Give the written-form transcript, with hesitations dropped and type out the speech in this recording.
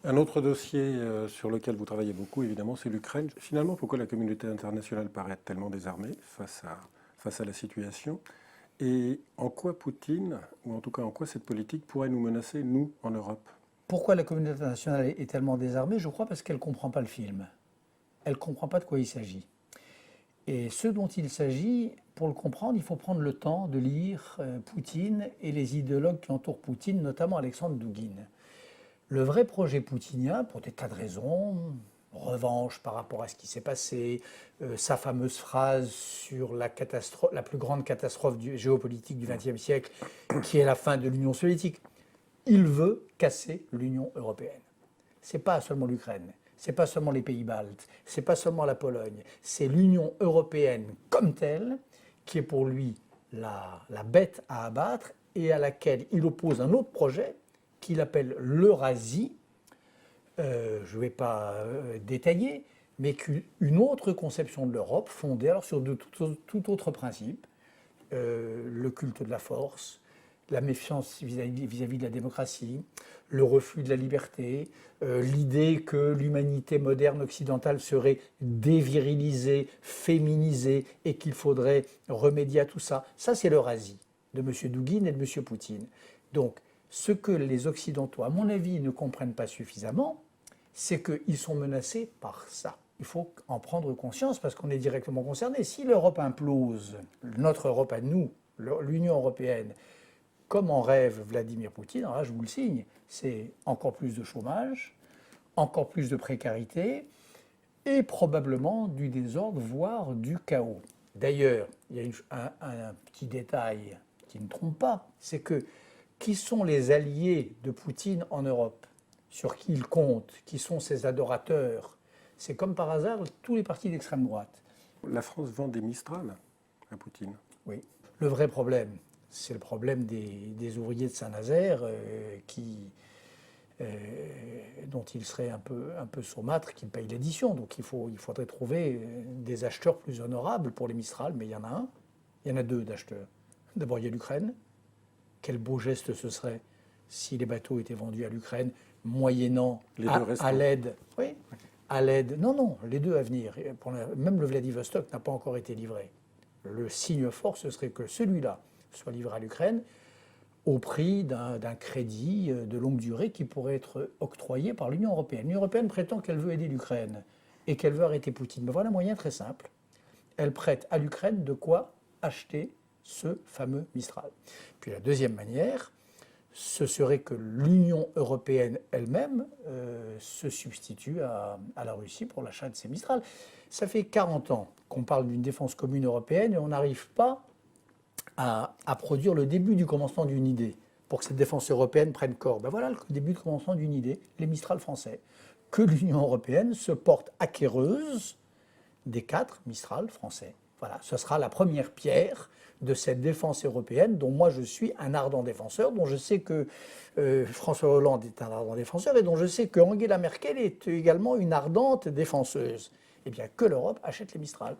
Un autre dossier sur lequel vous travaillez beaucoup, évidemment, c'est l'Ukraine. Finalement, pourquoi la communauté internationale paraît tellement désarmée face à la situation? Et en quoi Poutine, ou en tout cas en quoi cette politique pourrait nous menacer, nous, en Europe? Pourquoi la communauté internationale est tellement désarmée? Je crois parce qu'elle ne comprend pas le film. Elle ne comprend pas de quoi il s'agit. Et ce dont il s'agit, pour le comprendre, il faut prendre le temps de lire Poutine et les idéologues qui entourent Poutine, notamment Alexandre Douguine. Le vrai projet poutinien, pour des tas de raisons, revanche par rapport à ce qui s'est passé, sa fameuse phrase sur la plus grande catastrophe géopolitique du XXe siècle, qui est la fin de l'Union soviétique. Il veut casser l'Union européenne. Ce n'est pas seulement l'Ukraine, ce n'est pas seulement les pays baltes, ce n'est pas seulement la Pologne, c'est l'Union européenne comme telle qui est pour lui la bête à abattre et à laquelle il oppose un autre projet qu'il appelle l'Eurasie. Je ne vais pas détailler, mais qu'une autre conception de l'Europe fondée alors sur tout autre principe, le culte de la force, la méfiance vis-à-vis de la démocratie, le refus de la liberté, l'idée que l'humanité moderne occidentale serait dévirilisée, féminisée et qu'il faudrait remédier à tout ça. Ça, c'est l'Eurasie de M. Douguine et de M. Poutine. Donc, ce que les Occidentaux, à mon avis, ne comprennent pas suffisamment, c'est qu'ils sont menacés par ça. Il faut en prendre conscience parce qu'on est directement concerné. Si l'Europe implose, notre Europe à nous, l'Union européenne, comme en rêve Vladimir Poutine, alors là je vous le signe, c'est encore plus de chômage, encore plus de précarité et probablement du désordre, voire du chaos. D'ailleurs, il y a un petit détail qui ne trompe pas, c'est que qui sont les alliés de Poutine en Europe, sur qui il compte, qui sont ses adorateurs? C'est comme par hasard tous les partis d'extrême droite. La France vend des Mistral à Poutine. Oui. Le vrai problème, c'est le problème des ouvriers de Saint-Nazaire dont il serait un peu saumâtre qu'ils payent l'édition. Donc il faudrait trouver des acheteurs plus honorables pour les Mistral, mais il y en a un. Il y en a deux d'acheteurs. D'abord, il y a l'Ukraine. Quel beau geste ce serait si les bateaux étaient vendus à l'Ukraine, moyennant à l'aide. Oui, à l'aide. Non, les deux à venir. Même le Vladivostok n'a pas encore été livré. Le signe fort, ce serait que celui-là soit livré à l'Ukraine au prix d'un crédit de longue durée qui pourrait être octroyé par l'Union européenne. L'Union européenne prétend qu'elle veut aider l'Ukraine et qu'elle veut arrêter Poutine. Mais voilà un moyen très simple. Elle prête à l'Ukraine de quoi acheter ce fameux Mistral. Puis la deuxième manière, ce serait que l'Union européenne elle-même se substitue à la Russie pour l'achat de ces Mistral. Ça fait 40 ans qu'on parle d'une défense commune européenne et on n'arrive pas à produire le début du commencement d'une idée pour que cette défense européenne prenne corps. Ben voilà le début du commencement d'une idée, les Mistral français. Que l'Union européenne se porte acquéreuse des 4 Mistral français. Voilà, ce sera la première pierre de cette défense européenne dont moi je suis un ardent défenseur, dont je sais que François Hollande est un ardent défenseur et dont je sais que Angela Merkel est également une ardente défenseuse. Eh bien, que l'Europe achète les Mistral.